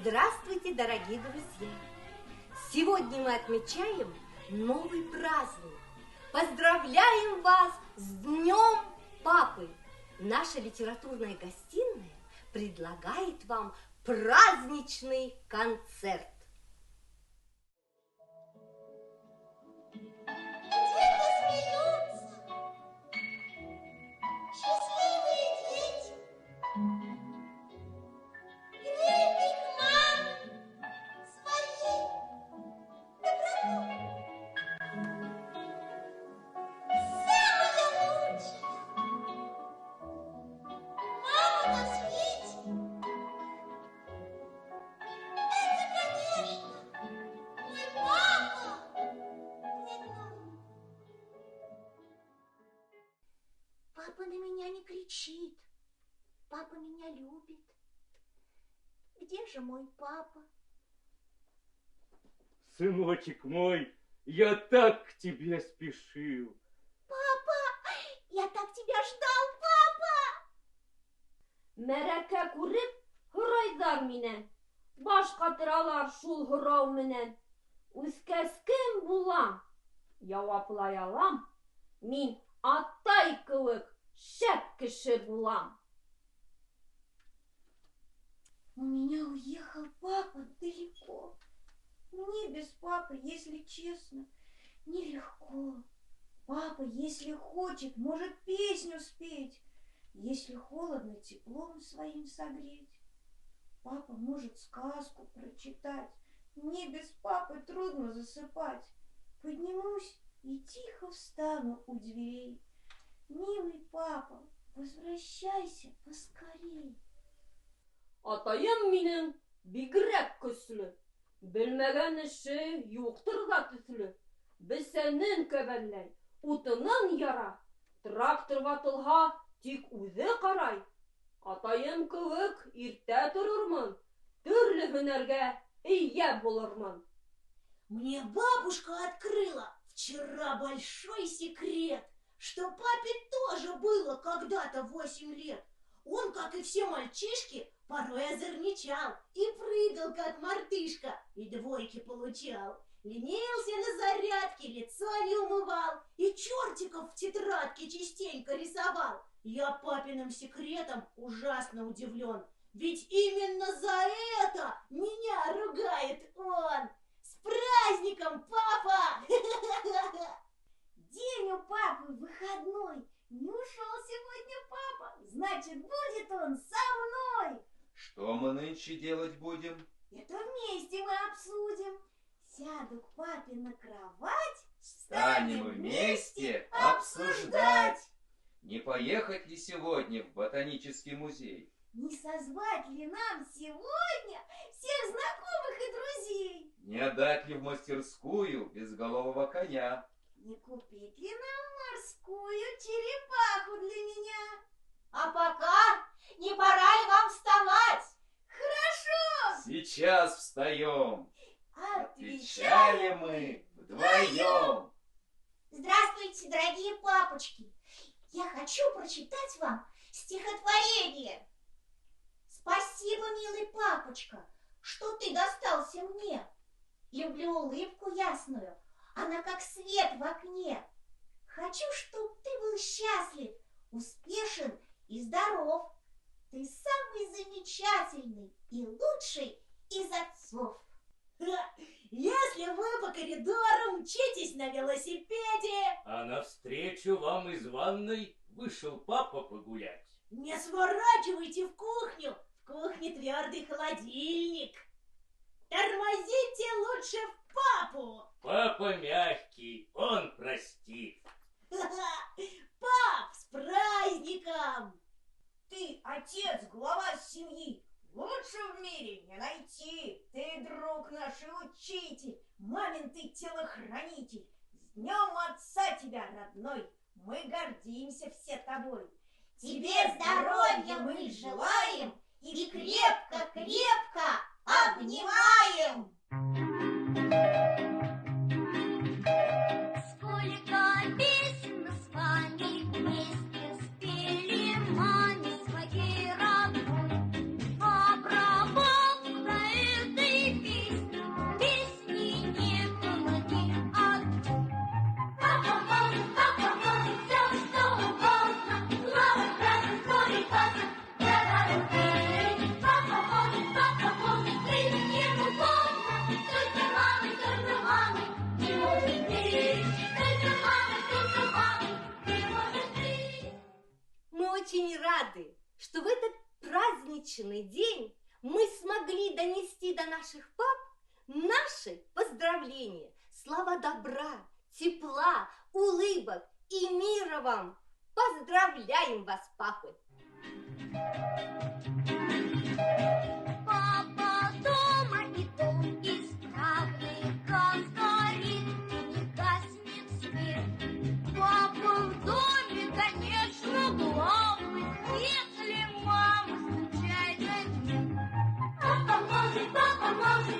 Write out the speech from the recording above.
Здравствуйте, дорогие друзья! Сегодня мы отмечаем новый праздник. Поздравляем вас с Днем Папы! Наша литературная гостиная предлагает вам праздничный концерт. Папа на меня не кричит. Папа меня любит. Где же мой папа? Сыночек мой, я так к тебе спешил. Папа, я так тебя ждал, папа! Мереке күреп, һорайҙар минән. Баш ҡатыраlar шул һорау менән. Үҫкәс кем булам? Яуаплай алам. Мин атай кеүек шәп кеше булам. У меня уехал папа далеко. Мне без папы, если честно, нелегко. Папа, если хочет, может песню спеть. Если холодно, теплом своим согреть. Папа может сказку прочитать. Мне без папы трудно засыпать. Поднимусь и тихо встану у дверей. Милый папа, возвращайся поскорей. Атайым минең бигерәк көслө. Белмәгән эше юктыр да төҫлө. Бесәнен кәбәнләй, утынын яра. Трактор ватылһа, тик үҙе ҡарай. Атайым кеүек иртә торормон. Төрлө һөнәргә эйә булырмын. Мне бабушка открыла вчера большой секрет, что папе тоже было когда-то 8 лет. Он, как и все мальчишки, порой озорничал и прыгал, как мартышка, и двойки получал. Ленился на зарядке, лицо не умывал, и чертиков в тетрадке частенько рисовал. Я папиным секретом ужасно удивлен, ведь именно за это меня ругает он. С праздником, папа! День у папы выходной. Не ушел сегодня папа, значит, будет он со мной. Что мы нынче делать будем? Это вместе мы обсудим. Сяду к папе на кровать, станем вместе обсуждать. Не поехать ли сегодня в ботанический музей? Не созвать ли нам сегодня всех знакомых и друзей? Не отдать ли в мастерскую безголового коня? Не купить ли нам морскую черепаху для меня? А пока не пора ли вам вставать? Хорошо! Сейчас встаем. Отвечали мы вдвоем. Здравствуйте, дорогие папочки! Я хочу прочитать вам стихотворение. Спасибо, милый папочка, что ты достался мне. Люблю улыбку ясную, она как свет в окне. Хочу, чтоб ты был счастлив, успешен и здоров. Ты самый замечательный и лучший из отцов. Если вы по коридору мчитесь на велосипеде, А навстречу вам из ванной вышел папа погулять. не сворачивайте в кухню твердый холодильник. Тормозите лучше в папу. Папа мягкий, он простит. Пап, с праздником! Ты отец, глава семьи. Лучше в мире не найти. Ты друг наш и учитель, мамин ты телохранитель. С днем отца тебя, родной, мы гордимся все тобой. Тебе здоровья мы желаем и крепко-крепко обнимаем. Сколько песен мы с вами вместе спели маме своей родной. А про Бога очень рады, что в этот праздничный день мы смогли донести до наших пап наши поздравления. Слова добра, тепла, улыбок и мира вам. Поздравляем вас, папы! Папа дома, и дом исправный, газ горит, не гаснет свет. Папа в доме, конечно, главный, если мама случайно нет. Папа может,